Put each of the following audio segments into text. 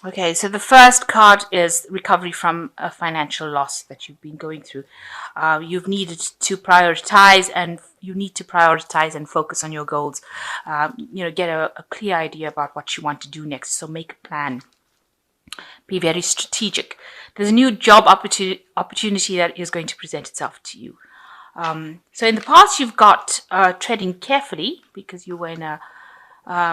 Okay, so the first card is recovery from a financial loss that you've been going through. You've needed to prioritize, and you need to prioritize and focus on your goals. Get a clear idea about what you want to do next. So make a plan. Be very strategic. There's a new job opportunity that is going to present itself to you. So in the past, you've got treading carefully because you were in a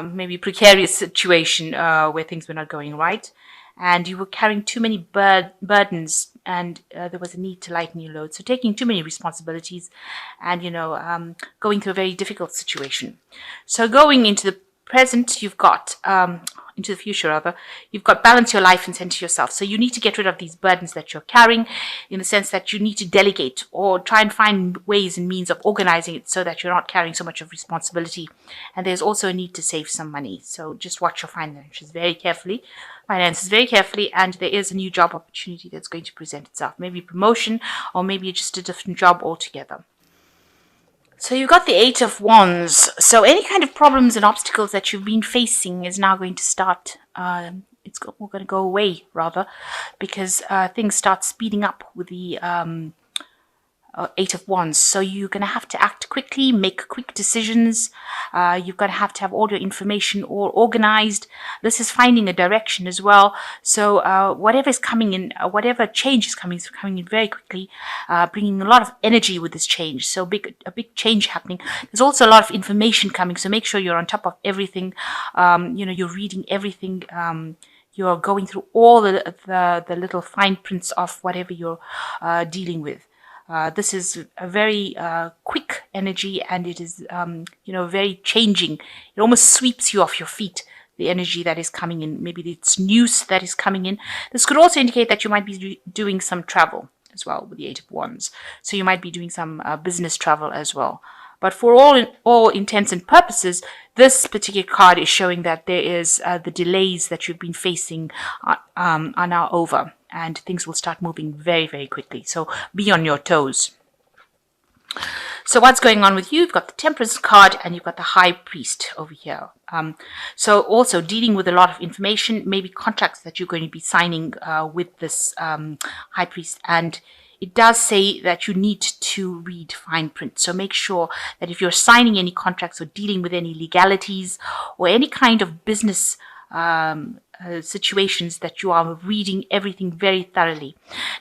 maybe precarious situation where things were not going right, and you were carrying too many burdens, and there was a need to lighten your load. So taking too many responsibilities, and going through a very difficult situation. So going into the present, you've got into the future rather, you've got balance your life and center yourself. So you need to get rid of these burdens that you're carrying, in the sense that you need to delegate or try and find ways and means of organizing it so that you're not carrying so much of responsibility. And there's also a need to save some money. So just watch your finances very carefully, and there is a new job opportunity that's going to present itself. Maybe promotion, or maybe just a different job altogether. So you've got the Eight of Wands. So any kind of problems and obstacles that you've been facing is now going to start. We're going to go away rather, because things start speeding up with the Eight of Wands. So you're going to have to act quickly, make quick decisions. You're going to have all your information all organized. This is finding a direction as well. So whatever is coming in, whatever change is coming in very quickly, bringing a lot of energy with this change. So a big change happening. There's also a lot of information coming. So make sure you're on top of everything. You're reading everything. You're going through all the little fine prints of whatever you're dealing with. This is a very quick energy, and it is, very changing. It almost sweeps you off your feet, the energy that is coming in. Maybe it's news that is coming in. This could also indicate that you might be doing some travel as well with the Eight of Wands. So you might be doing some business travel as well. But for all intents and purposes, this particular card is showing that there is the delays that you've been facing are now over, and things will start moving very, very quickly. So be on your toes. So what's going on with you? You've got the Temperance card, and you've got the High Priest over here. So also dealing with a lot of information, maybe contracts that you're going to be signing with this High Priest. And it does say that you need to read fine print. So make sure that if you're signing any contracts or dealing with any legalities or any kind of business situations, that you are reading everything very thoroughly.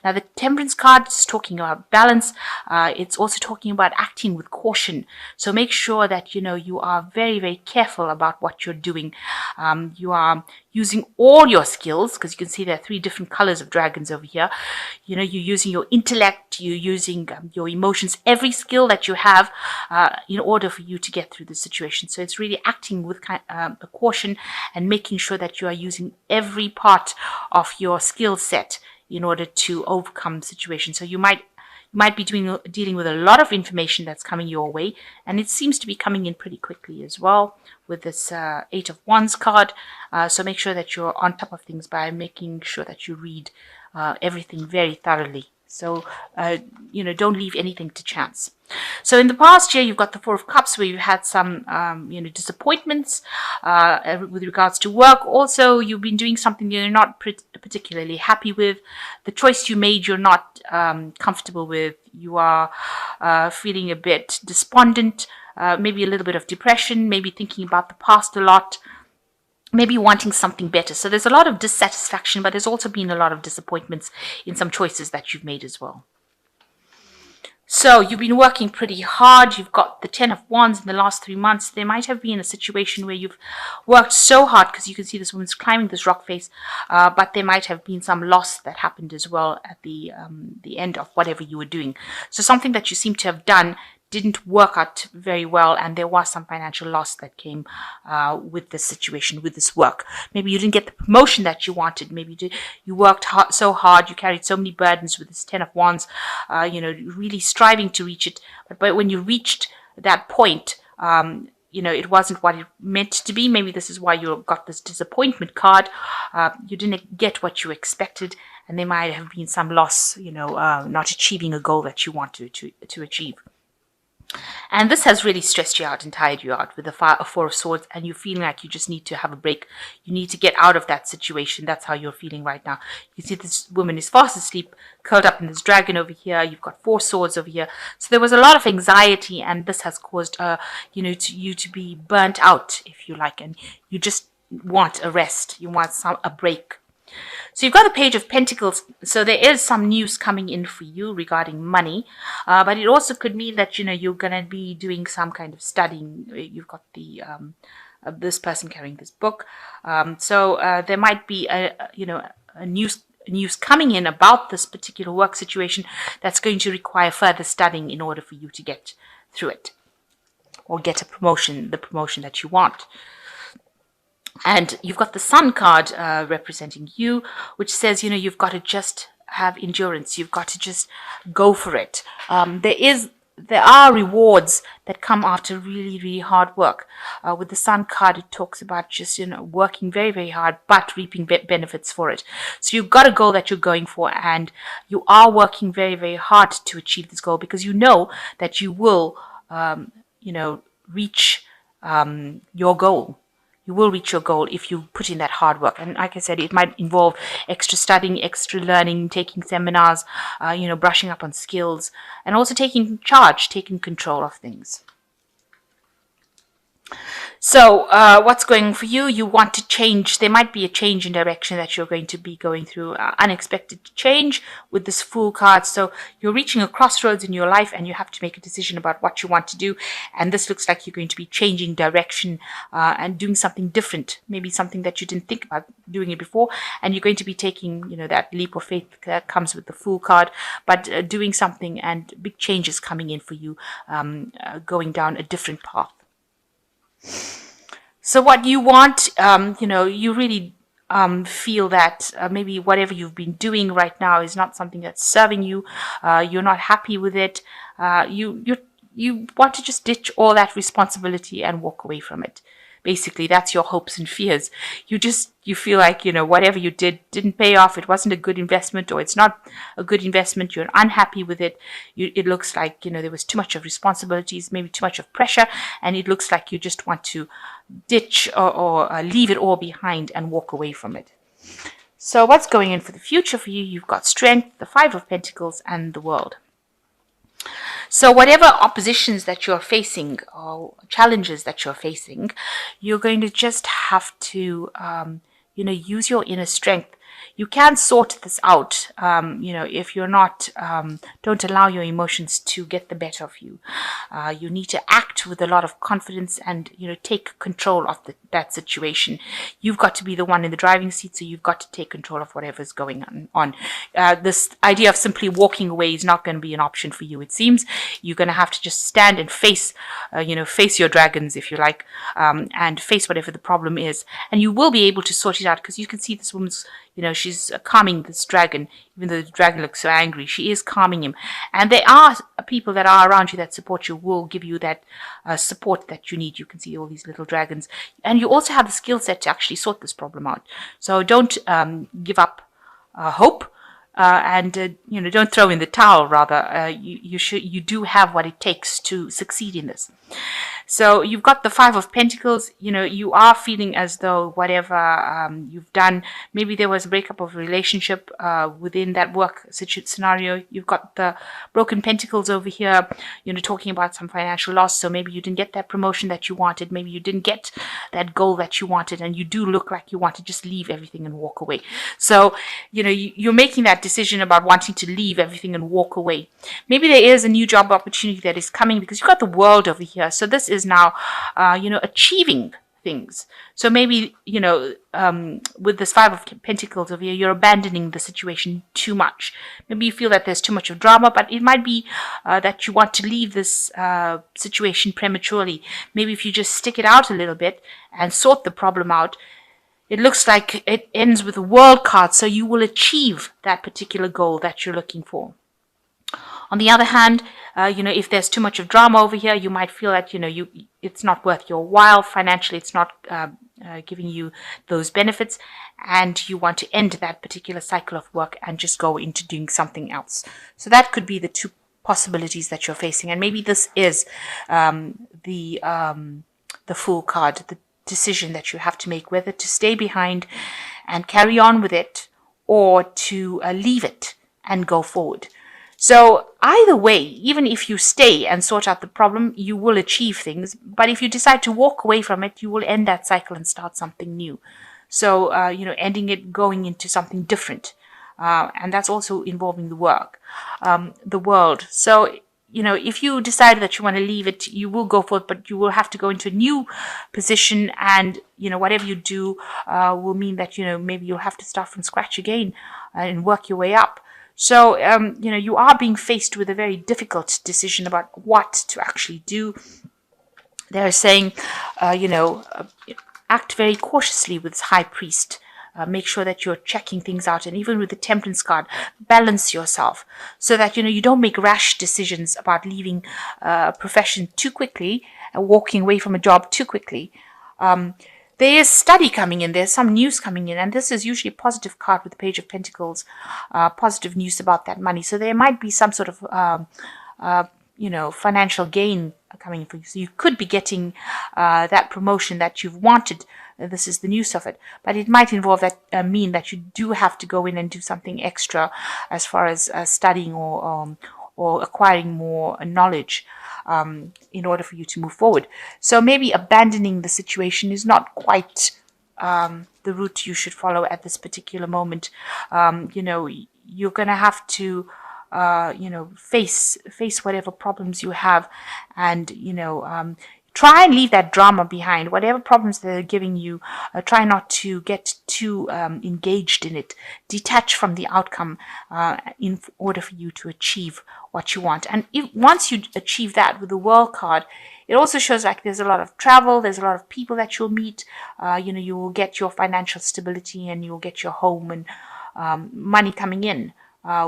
Now, the Temperance card is talking about balance. It's also talking about acting with caution. So make sure that, you are very, very careful about what you're doing. You are using all your skills, because you can see there are 3 different colors of dragons over here. You're using your intellect, you're using your emotions, every skill that you have in order for you to get through the situation. So it's really acting with a caution and making sure that you are using every part of your skill set in order to overcome situations. So you might be dealing with a lot of information that's coming your way, and it seems to be coming in pretty quickly as well with this Eight of Wands card. So make sure that you're on top of things by making sure that you read everything very thoroughly. So, don't leave anything to chance. So in the past year, you've got the Four of Cups, where you've had some, disappointments with regards to work. Also, you've been doing something you're not particularly happy with. The choice you made, you're not comfortable with. You are feeling a bit despondent, maybe a little bit of depression, maybe thinking about the past a lot, maybe wanting something better. So there's a lot of dissatisfaction, but there's also been a lot of disappointments in some choices that you've made as well. So you've been working pretty hard. You've got the Ten of Wands in the last 3 months. There might have been a situation where you've worked so hard, because you can see this woman's climbing this rock face, but there might have been some loss that happened as well at the end of whatever you were doing. So something that you seem to have done didn't work out very well, and there was some financial loss that came with this situation, with this work. Maybe you didn't get the promotion that you wanted. Maybe you worked so hard, you carried so many burdens with this Ten of Wands, really striving to reach it. But when you reached that point, it wasn't what it meant to be. Maybe this is why you got this disappointment card. You didn't get what you expected, and there might have been some loss, not achieving a goal that you wanted to achieve. And this has really stressed you out and tired you out with the Four of Swords, and you feeling like you just need to have a break. You need to get out of that situation. That's how you're feeling right now. You see this woman is fast asleep, curled up in this dragon over here. You've got Four Swords over here. So there was a lot of anxiety, and this has caused, you to be burnt out, if you like, and you just want a rest. You want a break. So you've got the Page of Pentacles. So there is some news coming in for you regarding money, but it also could mean that you're going to be doing some kind of studying. You've got the this person carrying this book, so there might be a news coming in about this particular work situation that's going to require further studying in order for you to get through it or get a promotion, the promotion that you want. And you've got the Sun card representing you, which says, you've got to just have endurance. You've got to just go for it. There are rewards that come after really, really hard work. With the Sun card, it talks about just, working very, very hard, but reaping benefits for it. So you've got a goal that you're going for, and you are working very, very hard to achieve this goal because you know that you will, reach your goal. You will reach your goal if you put in that hard work. And like I said, it might involve extra studying, extra learning, taking seminars, brushing up on skills, and also taking charge, taking control of things. So what's going on for you? You want to change. There might be a change in direction that you're going to be going through, unexpected change with this Fool card. So you're reaching a crossroads in your life and you have to make a decision about what you want to do. And this looks like you're going to be changing direction and doing something different, maybe something that you didn't think about doing it before. And you're going to be taking, that leap of faith that comes with the Fool card, but doing something and big changes coming in for you, going down a different path. So what you want, you really feel that maybe whatever you've been doing right now is not something that's serving you. You're not happy with it. You want to just ditch all that responsibility and walk away from it. Basically, that's your hopes and fears. You feel like, whatever you didn't pay off. It wasn't a good investment, or it's not a good investment. You're unhappy with it. It looks like, there was too much of responsibilities, maybe too much of pressure. And it looks like you just want to ditch or leave it all behind and walk away from it. So what's going in for the future for you? You've got Strength, the Five of Pentacles, and the World. So whatever oppositions that you're facing or challenges that you're facing, you're going to just have to, use your inner strength. You can sort this out, if you're not, don't allow your emotions to get the better of you. You need to act with a lot of confidence and, take control of that situation. You've got to be the one in the driving seat, so you've got to take control of whatever's going on. This idea of simply walking away is not going to be an option for you, it seems. You're going to have to just stand and face your dragons, if you like, and face whatever the problem is. And you will be able to sort it out, because you can see this woman's, she's calming this dragon. Even though the dragon looks so angry, she is calming him. And there are people that are around you that support you, will give you that support that you need. You can see all these little dragons. And you also have the skill set to actually sort this problem out. So don't give up hope. And don't throw in the towel. Rather, you do have what it takes to succeed in this. So you've got the Five of Pentacles. You are feeling as though whatever you've done, maybe there was a breakup of a relationship within that work scenario. You've got the Broken Pentacles over here, talking about some financial loss. So maybe you didn't get that promotion that you wanted. Maybe you didn't get that goal that you wanted, and you do look like you want to just leave everything and walk away. So, you're making that decision about wanting to leave everything and walk away. Maybe there is a new job opportunity that is coming, because you've got the World over here. So this is now, achieving things. So maybe, with this Five of Pentacles over here, you're abandoning the situation too much. Maybe you feel that there's too much of drama, but it might be that you want to leave this situation prematurely. Maybe if you just stick it out a little bit and sort the problem out, it looks like it ends with a World card, so you will achieve that particular goal that you're looking for. On the other hand, if there's too much of drama over here, you might feel that, it's not worth your while. Financially, it's not giving you those benefits, and you want to end that particular cycle of work and just go into doing something else. So that could be the two possibilities that you're facing. And maybe this is the Fool card, the decision that you have to make, whether to stay behind and carry on with it, or to leave it and go forward. So either way, even if you stay and sort out the problem, you will achieve things. But if you decide to walk away from it, you will end that cycle and start something new. So, ending it, going into something different. And that's also involving the work, the world. So, if you decide that you want to leave it, you will go for it, but you will have to go into a new position. And, whatever you do will mean that, maybe you'll have to start from scratch again and work your way up. So, you are being faced with a very difficult decision about what to actually do. They're saying, act very cautiously with this high priest. Make sure that you're checking things out. And even with the temperance card, balance yourself so that, you don't make rash decisions about leaving a profession too quickly and walking away from a job too quickly. There is study coming in. There's some news coming in, and this is usually a positive card with the Page of Pentacles, positive news about that money. So there might be some sort of, financial gain coming for you. So you could be getting that promotion that you've wanted. This is the news of it, but it might involve that mean that you do have to go in and do something extra as far as studying or acquiring more knowledge. In order for you to move forward. So maybe abandoning the situation is not quite the route you should follow at this particular moment. You're going to have to, face whatever problems you have, and, try and leave that drama behind. Whatever problems they're giving you, try not to get too engaged in it. Detach from the outcome in order for you to achieve what you want. And once you achieve that with the World card, it also shows like there's a lot of travel, there's a lot of people that you'll meet. You will get your financial stability, and you'll get your home and money coming in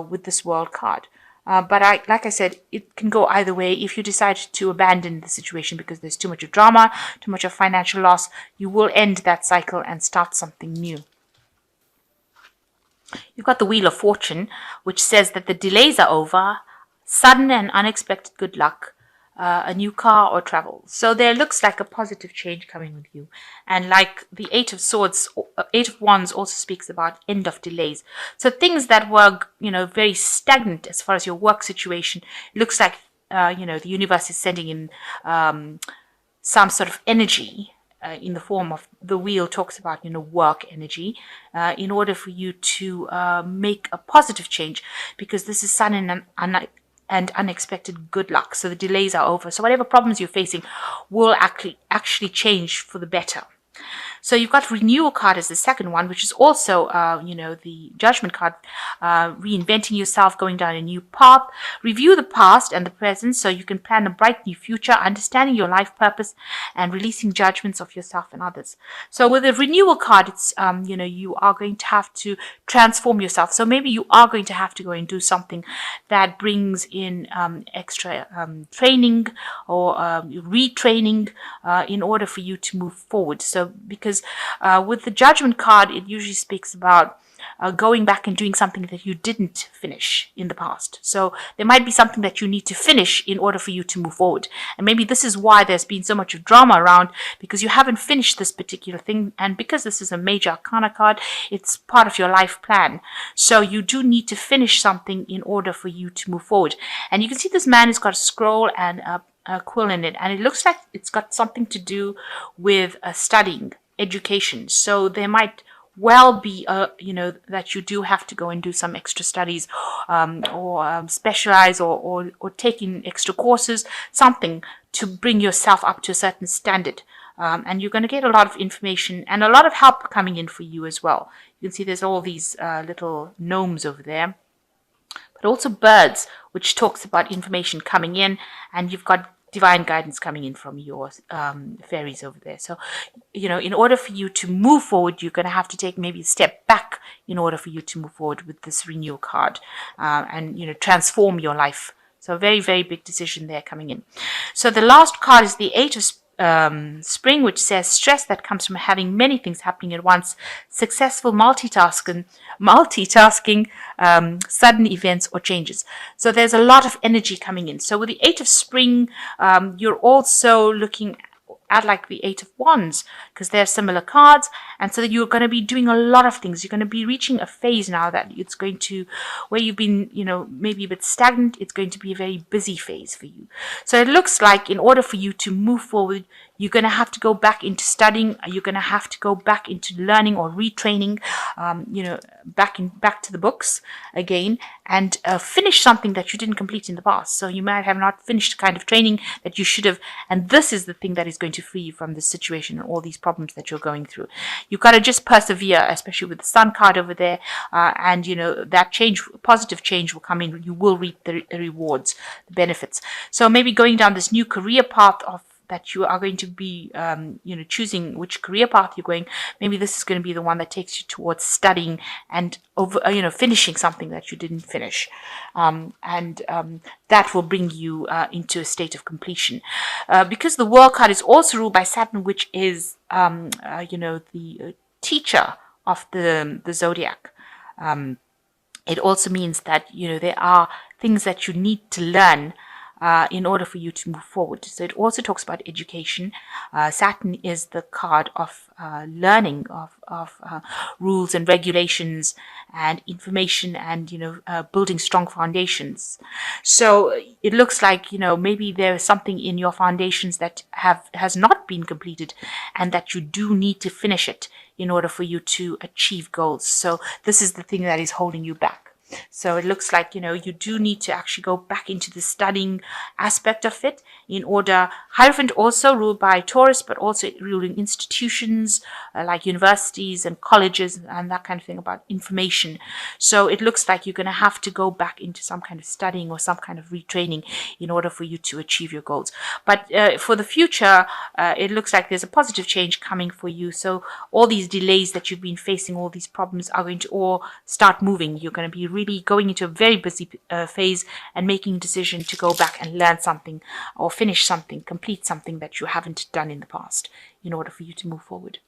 with this World card. But like I said, it can go either way. If you decide to abandon the situation because there's too much of drama, too much of financial loss, you will end that cycle and start something new. You've got the Wheel of Fortune, which says that the delays are over, sudden and unexpected good luck, a new car or travel. So there looks like a positive change coming with you. And like the Eight of Wands also speaks about end of delays. So things that were, very stagnant as far as your work situation, it looks like, the universe is sending in some sort of energy in the form of the wheel talks about, work energy, in order for you to make a positive change, because this is sun and unexpected good luck. So the delays are over. So whatever problems you're facing will actually change for the better. So you've got Renewal card as the second one, which is also, the Judgment card, reinventing yourself, going down a new path. Review the past and the present so you can plan a bright new future, understanding your life purpose and releasing judgments of yourself and others. So with the Renewal card, it's, you are going to have to transform yourself. So maybe you are going to have to go and do something that brings in extra training or retraining in order for you to move forward. So because with the Judgment card, it usually speaks about going back and doing something that you didn't finish in the past. So there might be something that you need to finish in order for you to move forward. And maybe this is why there's been so much of drama around, because you haven't finished this particular thing. And because this is a major arcana card, it's part of your life plan. So you do need to finish something in order for you to move forward. And you can see this man has got a scroll and a quill in it. And it looks like it's got something to do with studying, education. So there might well be, that you do have to go and do some extra studies or specialize or take in extra courses, something to bring yourself up to a certain standard. And you're going to get a lot of information and a lot of help coming in for you as well. You can see there's all these little gnomes over there, but also birds, which talks about information coming in, and you've got divine guidance coming in from your fairies over there. So, in order for you to move forward, you're going to have to take maybe a step back in order for you to move forward with this Renewal card and, transform your life. So a very, very big decision there coming in. So the last card is the Eight spring, which says stress that comes from having many things happening at once, successful multitasking, sudden events or changes. So there's a lot of energy coming in. So with the Eight of Spring, you're also looking at like the Eight of Wands, because they're similar cards, and so that you're going to be doing a lot of things. You're going to be reaching a phase now that it's going to, where you've been, maybe a bit stagnant, it's going to be a very busy phase for you. So it looks like in order for you to move forward, you're going to have to go back into studying. You're going to have to go back into learning or retraining, back to the books again, and finish something that you didn't complete in the past. So you might have not finished the kind of training that you should have, and this is the thing that is going to free you from this situation and all these problems that you're going through. You've got to just persevere, especially with the Sun card over there, and that change, positive change will come in. You will reap the rewards, the benefits. So maybe going down this new career path of that you are going to be, choosing which career path you're going. Maybe this is going to be the one that takes you towards studying and finishing something that you didn't finish, and that will bring you into a state of completion. Because the World card is also ruled by Saturn, which is, the teacher of the zodiac. It also means that there are things that you need to learn in order for you to move forward. So it also talks about education. Saturn is the card of learning, of rules and regulations and information, and building strong foundations. So it looks like maybe there is something in your foundations that has not been completed, and that you do need to finish it in order for you to achieve goals. So this is the thing that is holding you back. So it looks like, you do need to actually go back into the studying aspect of it in order. Hierophant also ruled by Taurus, but also ruling institutions like universities and colleges and that kind of thing, about information. So it looks like you're going to have to go back into some kind of studying or some kind of retraining in order for you to achieve your goals. But for the future, it looks like there's a positive change coming for you. So all these delays that you've been facing, all these problems are going to all start moving. You're going to be really going into a very busy phase and making a decision to go back and learn something or finish something, complete something that you haven't done in the past in order for you to move forward.